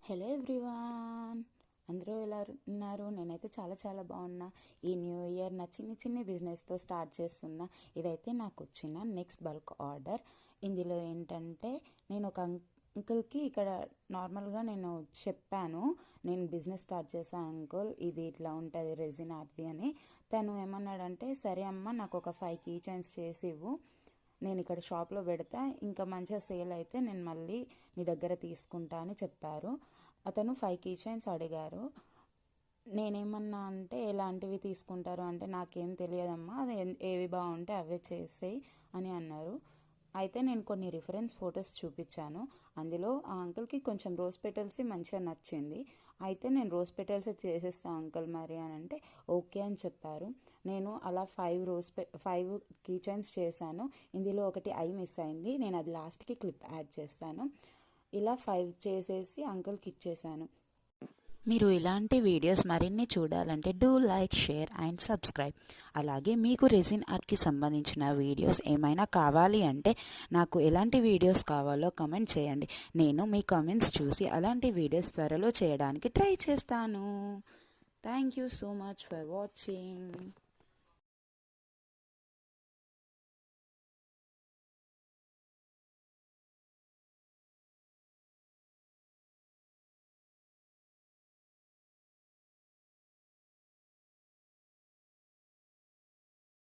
Hello everyone, అందరూ ఎలా ఉన్నారు? నేనైతే చాలా చాలా బాగున్నా. ఈ న్యూ ఇయర్ నా చిన్ని చిన్ని బిజినెస్తో స్టార్ట్ చేస్తున్నా. ఇదైతే నాకు వచ్చిన నెక్స్ట్ బల్క్ ఆర్డర్. ఇందులో ఏంటంటే నేను ఒక అంకుల్కి ఇక్కడ నార్మల్గా నేను చెప్పాను, నేను బిజినెస్ స్టార్ట్ చేశాను అంకుల్, ఇది ఇట్లా ఉంటుంది రెజిన్ ఆర్ట్ది అని. తను ఏమన్నాడంటే, సరే అమ్మ, నాకు ఒక 5 కీ చైన్స్ చేసి ఇవ్వు, నేను ఇక్కడ షాప్లో పెడతా, ఇంకా మంచిగా సేల్ అయితే నేను మళ్ళీ మీ దగ్గర తీసుకుంటా అని చెప్పారు. అతను 5 కీ చైన్స్ అడిగారు. నేనేమన్నా అంటే, ఎలాంటివి తీసుకుంటారు అంటే, నాకేం తెలియదమ్మా, అది ఏవి బాగుంటే అవే చేసేయి అని అన్నారు. అయితే నేను కొన్ని రిఫరెన్స్ ఫొటోస్ చూపించాను. అందులో ఆ అంకుల్కి కొంచెం రోజ్ పెటల్స్ మంచిగా నచ్చింది. అయితే నేను రోజ్ పెటల్స్ చేసేస్తాను అంకుల్ మరి అని అంటే ఓకే అని చెప్పారు. నేను అలా 5 కీ చైన్స్ చేశాను. ఇందులో ఒకటి ఐ మిస్ అయింది, నేను అది లాస్ట్కి క్లిప్ యాడ్ చేస్తాను. ఇలా 5 చేసేసి అంకుల్కి ఇచ్చేసాను. మీరు ఇలాంటి వీడియోస్ మరిన్ని చూడాలంటే do like, share and subscribe. అలాగే మీకు రెజిన్ ఆర్ట్కి సంబంధించిన వీడియోస్ ఏమైనా కావాలి అంటే నాకు ఎలాంటి వీడియోస్ కావాలో కమెంట్ చేయండి. నేను మీ కామెంట్స్ చూసి అలాంటి వీడియోస్ త్వరలో చేయడానికి ట్రై చేస్తాను. Thank you so much for watching.